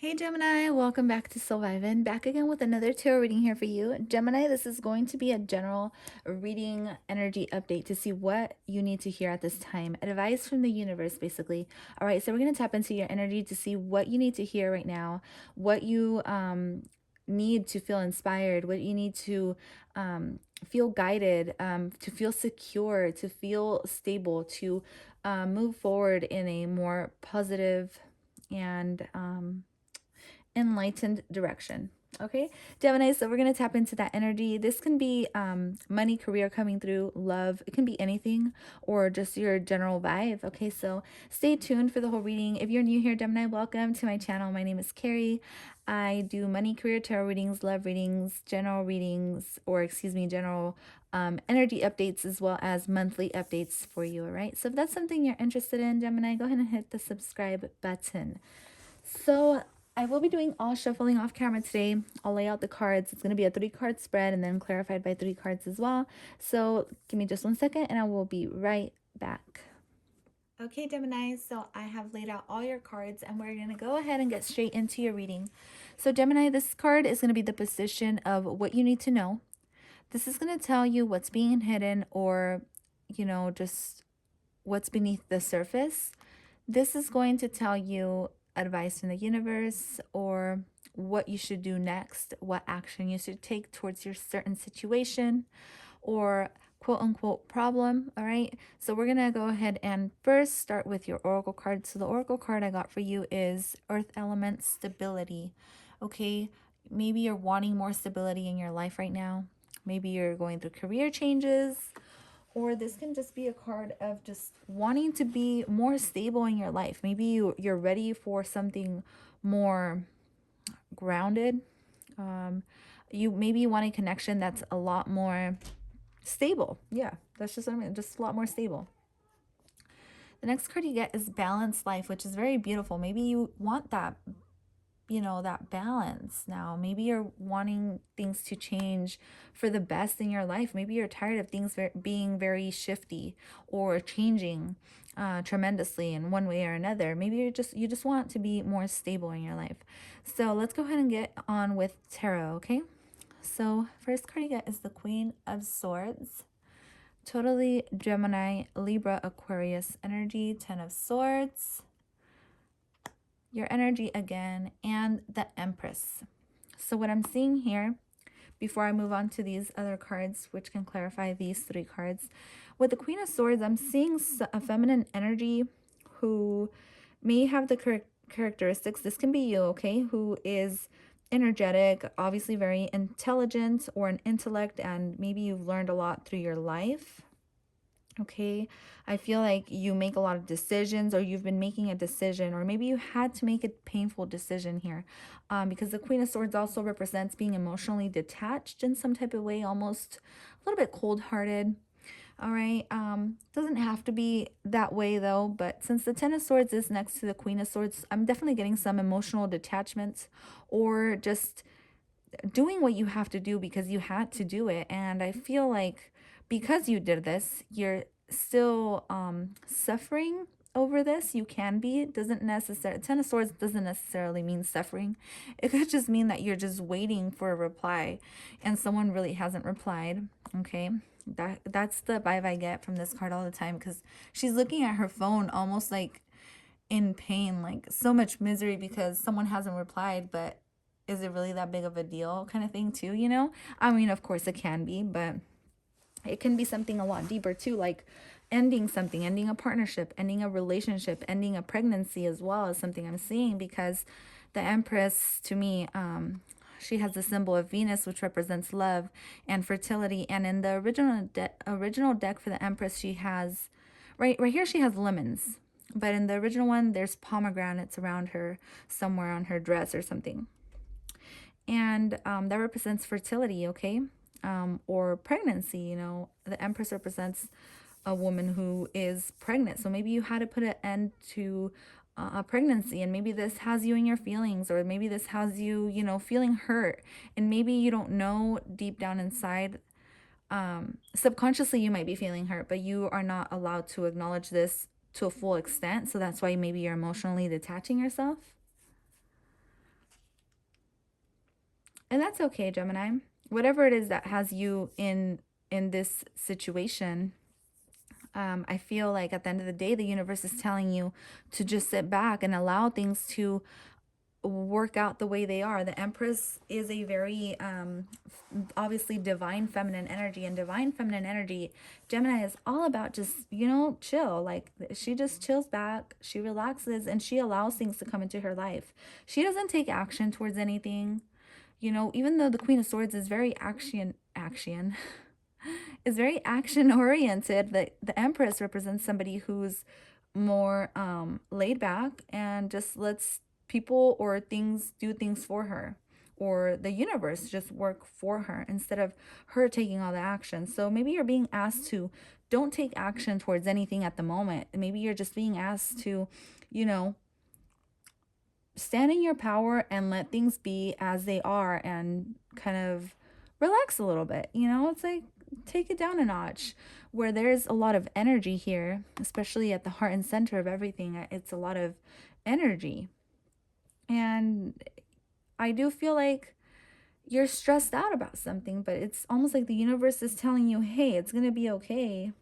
Hey Gemini, welcome back to Surviving. Back again with another tarot reading here for you. Gemini, this is going to be a general reading energy update to see what you need to hear at this time. Advice from the universe, basically. All right, so we're going to tap into your energy to see what you need to hear right now, what you need to feel inspired, what you need to feel guided, to feel secure, to feel stable, to move forward in a more positive and enlightened direction. Okay, Gemini, so we're going to tap into that energy. This can be money, career coming through, love. It can be anything or just your general vibe. Okay, so stay tuned for the whole reading. If you're new here, Gemini, welcome to my channel. My name is Carrie. I do money, career, tarot readings, love readings, general readings, or excuse me, general energy updates, as well as monthly updates for you. All right, so if that's something you're interested in, Gemini, go ahead and hit the subscribe button. So I will be doing all shuffling off camera today. I'll lay out the cards. It's going to be a 3-card spread and then clarified by 3 cards as well. So give me just 1 second and I will be right back. Okay, Gemini, so I have laid out all your cards and we're going to go ahead and get straight into your reading. So Gemini, this card is going to be the position of what you need to know. This is going to tell you what's being hidden or, just what's beneath the surface. This is going to tell you advice from the universe or what you should do next, what action you should take towards your certain situation or quote unquote problem. All right, so we're gonna go ahead and first start with your oracle card. So the oracle card I got for you is earth element stability. Okay, maybe you're wanting more stability in your life right now. Maybe you're going through career changes, or this can just be a card of just wanting to be more stable in your life. Maybe you're ready for something more grounded. You maybe want a connection that's a lot more stable. Yeah, that's just what I mean, just a lot more stable. The next card you get is balanced life, which is very beautiful. Maybe you want that, that balance now. Maybe you're wanting things to change for the best in your life. Maybe you're tired of things being very shifty or changing tremendously in one way or another. Maybe you just want to be more stable in your life. So let's go ahead and get on with tarot. Okay, so first card you get is the Queen of Swords. Totally Gemini, Libra, Aquarius energy. 10 of Swords, your energy again, and the Empress. So what I'm seeing here, before I move on to these other cards, which can clarify these 3 cards, with the Queen of Swords, I'm seeing a feminine energy who may have the characteristics, this can be you, okay, who is energetic, obviously very intelligent or an intellect, and maybe you've learned a lot through your life. Okay, I feel like you make a lot of decisions, or you've been making a decision, or maybe you had to make a painful decision here, because the Queen of Swords also represents being emotionally detached in some type of way, almost a little bit cold-hearted. All right, doesn't have to be that way though, but since the 10 of Swords is next to the Queen of Swords, I'm definitely getting some emotional detachment, or just doing what you have to do because you had to do it. And I feel like because you did this, you're still suffering over this. You can be. It doesn't necessarily, 10 of Swords doesn't necessarily mean suffering. It could just mean that you're just waiting for a reply and someone really hasn't replied. Okay, that's the vibe I get from this card all the time, because she's looking at her phone almost like in pain, like so much misery because someone hasn't replied, but is it really that big of a deal kind of thing too, I mean, of course it can be, but it can be something a lot deeper too, like ending something, ending a partnership, ending a relationship, ending a pregnancy as well as something I'm seeing, because the Empress to me, she has the symbol of Venus, which represents love and fertility. And in the original deck for the Empress, she has right here she has lemons, but in the original one there's pomegranates around her somewhere on her dress or something. And that represents fertility, okay, or pregnancy. The Empress represents a woman who is pregnant, so maybe you had to put an end to a pregnancy, and maybe this has you in your feelings, or maybe this has you, feeling hurt, and maybe you don't know deep down inside, subconsciously you might be feeling hurt, but you are not allowed to acknowledge this to a full extent, so that's why maybe you're emotionally detaching yourself. And that's okay, Gemini. Whatever it is that has you in this situation, I feel like at the end of the day, the universe is telling you to just sit back and allow things to work out the way they are. The Empress is a very obviously divine feminine energy, and divine feminine energy, Gemini is all about just, chill. Like she just chills back, she relaxes, and she allows things to come into her life. She doesn't take action towards anything. Even though the Queen of Swords is very action is very action oriented, the Empress represents somebody who's more laid back and just lets people or things do things for her, or the universe just work for her instead of her taking all the action. So maybe you're being asked to don't take action towards anything at the moment. Maybe you're just being asked to, you know, stand in your power and let things be as they are and kind of relax a little bit. It's like take it down a notch. Where there's a lot of energy here, especially at the heart and center of everything, it's a lot of energy. And I do feel like you're stressed out about something, but it's almost like the universe is telling you, hey, it's going to be okay.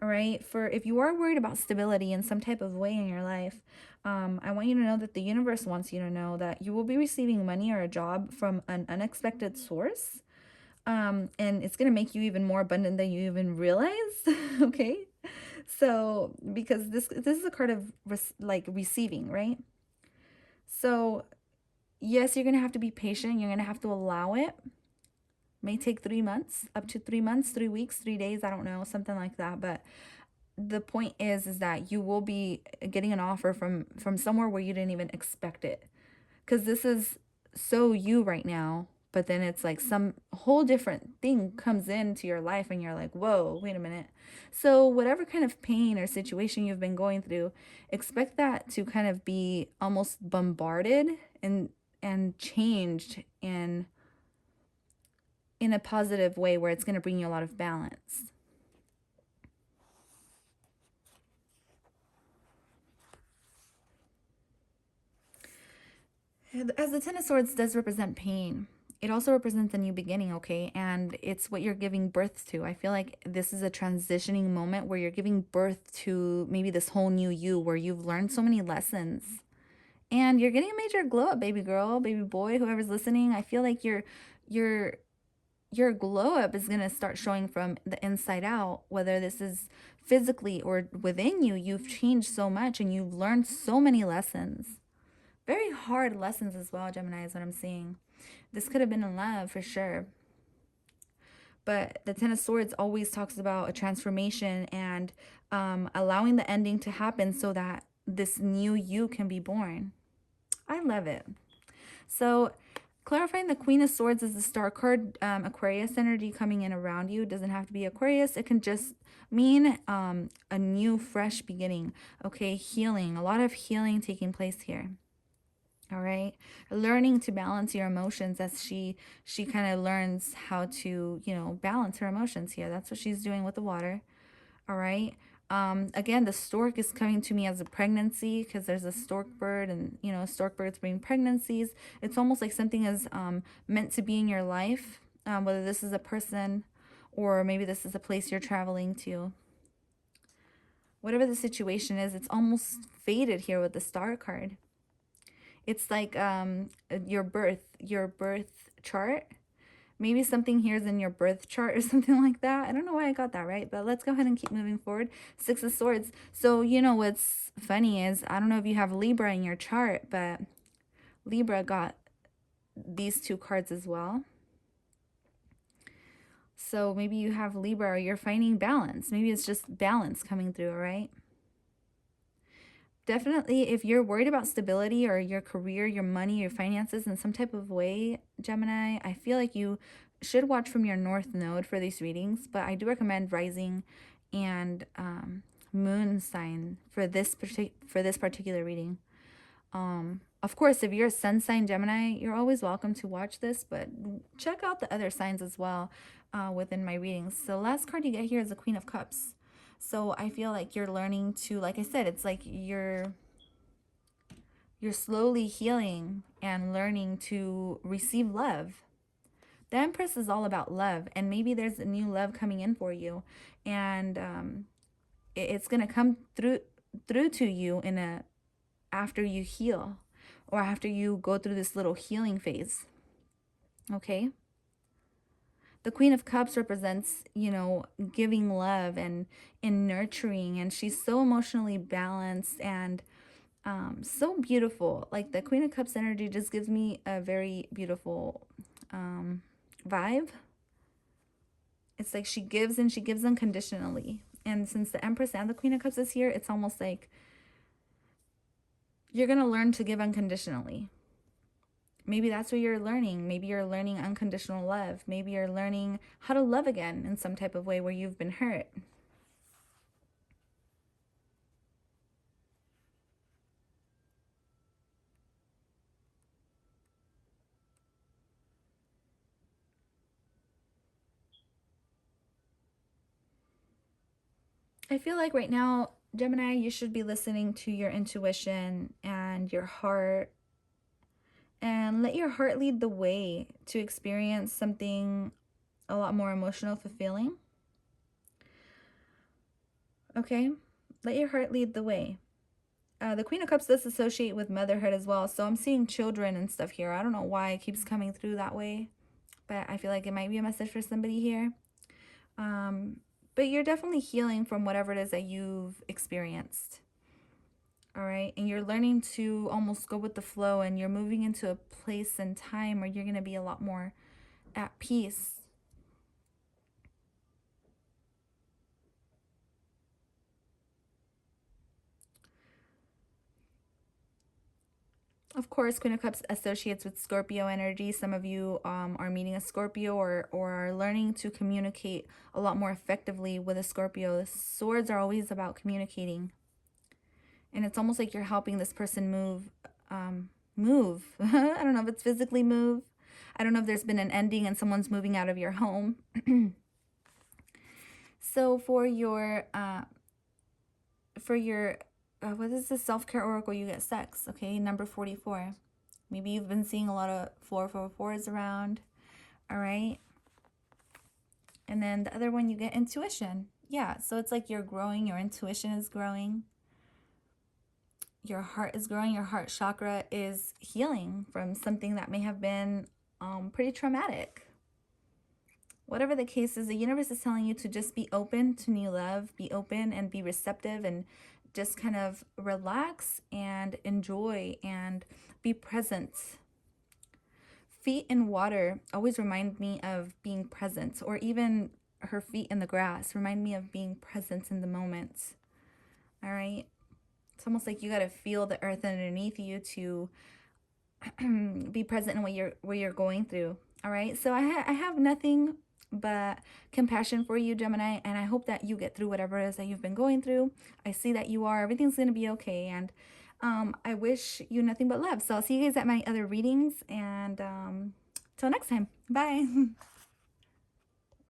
All right. For if you are worried about stability in some type of way in your life, I want you to know that the universe wants you to know that you will be receiving money or a job from an unexpected source. And it's going to make you even more abundant than you even realize. Okay. So, because this is a card of like receiving, right? So, yes, you're going to have to be patient. You're going to have to allow it. May take 3 months, up to 3 months, 3 weeks, 3 days. I don't know, something like that. But the point is that you will be getting an offer from somewhere where you didn't even expect it, because this is so you right now, but then it's like some whole different thing comes into your life and you're like, whoa, wait a minute. So whatever kind of pain or situation you've been going through, expect that to kind of be almost bombarded and changed in a positive way, where it's going to bring you a lot of balance. As the Ten of Swords does represent pain, it also represents a new beginning, okay? And it's what you're giving birth to. I feel like this is a transitioning moment where you're giving birth to maybe this whole new you, where you've learned so many lessons. And you're getting a major glow up, baby girl, baby boy, whoever's listening. I feel like your your glow up is going to start showing from the inside out, whether this is physically or within you. You've changed so much and you've learned so many lessons. Very hard lessons as well, Gemini, is what I'm seeing. This could have been in love for sure. But the Ten of Swords always talks about a transformation and allowing the ending to happen so that this new you can be born. I love it. So, clarifying the Queen of Swords is the star card, Aquarius energy coming in around you. It doesn't have to be Aquarius. It can just mean a new, fresh beginning. Okay, healing. A lot of healing taking place here. All right, learning to balance your emotions as she kind of learns how to, balance her emotions here. That's what she's doing with the water. All right. Again, the stork is coming to me as a pregnancy, because there's a stork bird, and stork birds bring pregnancies. It's almost like something is meant to be in your life, whether this is a person or maybe this is a place you're traveling to. Whatever the situation is, it's almost fated here with the star card. It's like your birth chart. Maybe something here is in your birth chart or something like that. I don't know why I got that right, but let's go ahead and keep moving forward. Six of Swords. So, what's funny is, I don't know if you have Libra in your chart, but Libra got these two cards as well. So maybe you have Libra, or you're finding balance. Maybe it's just balance coming through, all right? Definitely, if you're worried about stability or your career, your money, your finances in some type of way, Gemini, I feel like you should watch from your North Node for these readings. But I do recommend rising and moon sign for this particular reading. Of course, if you're a sun sign Gemini, you're always welcome to watch this, but check out the other signs as well within my readings. So last card you get here is the Queen of Cups. So I feel like you're learning to, like I said, it's like you're You're slowly healing and learning to receive love. The Empress is all about love, and maybe there's a new love coming in for you, and it's gonna come through to you in a after you heal, or after you go through this little healing phase. Okay. The Queen of Cups represents, giving love and nurturing, and she's so emotionally balanced and so beautiful. Like the Queen of Cups energy just gives me a very beautiful vibe. It's like she gives, and she gives unconditionally. And since the Empress and the Queen of Cups is here, it's almost like you're going to learn to give unconditionally. Maybe that's what you're learning. Maybe you're learning unconditional love. Maybe you're learning how to love again in some type of way where you've been hurt. I feel like right now, Gemini, you should be listening to your intuition and your heart, and let your heart lead the way to experience something a lot more emotional, fulfilling. Okay? Let your heart lead the way. The Queen of Cups does associate with motherhood as well. So I'm seeing children and stuff here. I don't know why it keeps coming through that way, but I feel like it might be a message for somebody here. But you're definitely healing from whatever it is that you've experienced. All right. And you're learning to almost go with the flow, and you're moving into a place and time where you're going to be a lot more at peace. Of course, Queen of Cups associates with Scorpio energy. Some of you are meeting a Scorpio, or are learning to communicate a lot more effectively with a Scorpio. Swords are always about communicating. And it's almost like you're helping this person move. I don't know if it's physically move. I don't know if there's been an ending and someone's moving out of your home. So for your what is the self-care oracle, you get sex. Okay, number 44. Maybe you've been seeing a lot of 444s around. All right. And then the other one, you get intuition. Yeah, so it's like you're growing, your intuition is growing, your heart is growing, your heart chakra is healing from something that may have been pretty traumatic. Whatever the case is, the universe is telling you to just be open to new love, be open and be receptive, and just kind of relax and enjoy and be present. Feet in water always remind me of being present, or even her feet in the grass remind me of being present in the moment. All right. It's almost like you got to feel the earth underneath you to be present in what you're going through. All right. So I have nothing but compassion for you, Gemini, and I hope that you get through whatever it is that you've been going through. I see that you are. Everything's going to be okay, and I wish you nothing but love. So I'll see you guys at my other readings, and till next time. Bye.